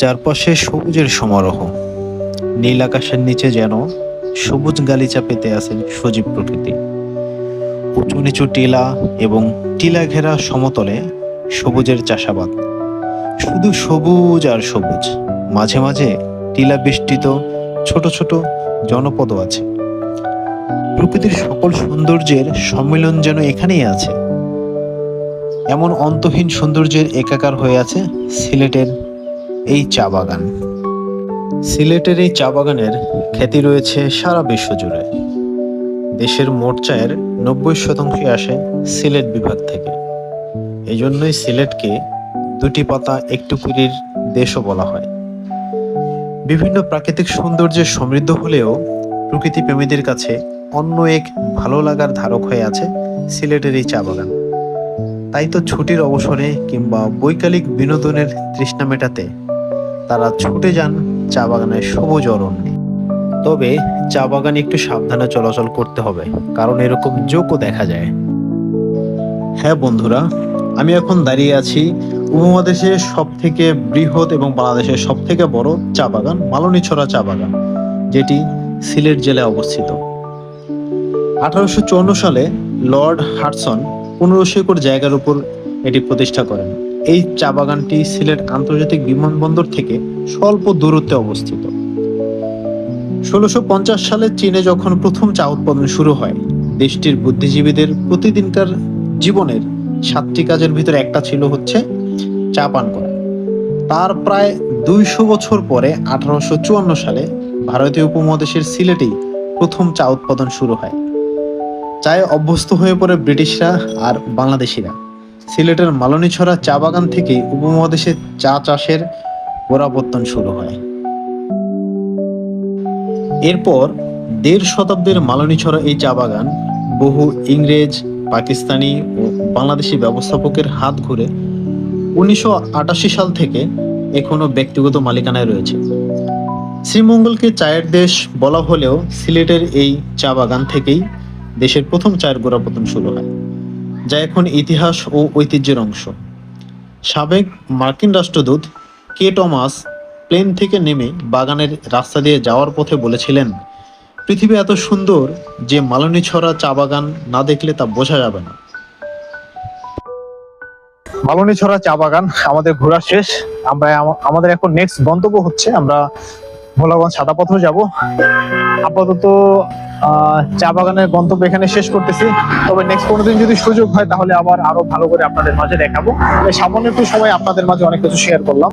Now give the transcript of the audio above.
চারপাশে সবুজের সমারোহ। নীল আকাশের নিচে যেন সবুজ গালিচা পেতে আছেন সজীব প্রকৃতি। উঁচু নিচু টিলা এবং টিলা ঘেরা সমতলে সবুজের চাষাবাদ। শুধু সবুজ আর সবুজ, মাঝে মাঝে টিলা বেষ্টিত ছোট ছোট জনপদও আছে। প্রকৃতির সকল সৌন্দর্যের সম্মিলন যেন এখানেই আছে। এমন অন্তহীন সৌন্দর্যের একাকার হয়ে আছে সিলেটের এই চা বাগান। সিলেটের এই চা বাগানের খ্যাতি রয়েছে সারা বিশ্ব জুড়ে। দেশের মোট চায়ের 90% আসে সিলেট বিভাগ থেকে। এজন্যই সিলেটকে দুটি পাতা একটু কুড়ির দেশও বলা হয়। বিভিন্ন প্রাকৃতিক সৌন্দর্যে সমৃদ্ধ হলেও প্রকৃতি প্রেমীদের কাছে অন্য এক ভালো লাগার ধারক হয়ে আছে সিলেটের এই চা বাগান। তাই তো ছুটির অবসরে কিংবা বৈকালিক বিনোদনের তৃষ্ণা মেটাতে তারা ছুটে যান চা বাগানের সবুজ অরণ্যে। তবে চা বাগানে একটু সাবধানে চলাচল করতে হবে, কারণ এরকম জোকও দেখা যায়। হ্যাঁ বন্ধুরা, আমি এখন দাঁড়িয়ে আছি উপমহাদেশের সব থেকে বৃহৎ এবং বাংলাদেশের সব থেকে বড় চা বাগান মালনীছড়া চা বাগান, যেটি সিলেট জেলায় অবস্থিত। 1854 সালে লর্ড হাডসন 1500 একর জায়গার উপর এটি প্রতিষ্ঠা করেন। এই চা বাগানটি সিলেট আন্তর্জাতিক বিমানবন্দর থেকে স্বল্প দূরত্বে অবস্থিত। 1650 সালে চীনে যখন প্রথম চা উৎপাদন শুরু হয়, দেশটির বুদ্ধিজীবীদের প্রতিদিনকার জীবনের 7টি কাজের ভিতরে একটা ছিল হচ্ছে চা পান করা। তার প্রায় 200 বছর পরে 1854 সালে ভারতীয় উপমহাদেশের সিলেটেই প্রথম চা উৎপাদন শুরু হয়। চায়ে অভ্যস্ত হয়ে পড়ে ব্রিটিশরা আর বাংলাদেশিরা। সিলেটের মালনীছড়া চা বাগান থেকে উপমহাদেশে চা চাষের গোড়াপত্তন শুরু হয়। এরপর 1.5 শতাব্দীর মালনীছড়া এই চা বাগান বহু ইংরেজ, পাকিস্তানি ও বাংলাদেশি ব্যবস্থাপকের হাত ঘুরে 1988 সাল থেকে এখনো ব্যক্তিগত মালিকানায় রয়েছে। শ্রীমঙ্গলকে চায়ের দেশ বলা হলেও সিলেটের এই চা বাগান থেকেই দেশের প্রথম চায়ের গোড়াপত্তন শুরু হয়, যা এখন ইতিহাস ও ঐতিহ্যের অংশ। সাবেক মার্কিন রাষ্ট্রদূত কে টমাস প্লেন থেকে নেমে বাগানের রাস্তা দিয়ে যাওয়ার পথে বলেছিলেন, পৃথিবী এত সুন্দর যে মালনীছড়া চা বাগান না দেখলে তা বোঝা যাবে না। মালনীছড়া চা বাগান আমাদের ঘোরা শেষ। আমাদের এখন নেক্সট গন্তব্য হচ্ছে আমরা ভোলাগঞ্জ সাদা পাথর যাব। আপাতত চা বাগানের গন্তব্য এখানে শেষ করতেছি। তবে নেক্সট কোনোদিন যদি সুযোগ হয় তাহলে আবার আরো ভালো করে আপনাদের মাঝে দেখাবো। সামান্য একটু সময় আপনাদের মাঝে অনেক কিছু শেয়ার করলাম।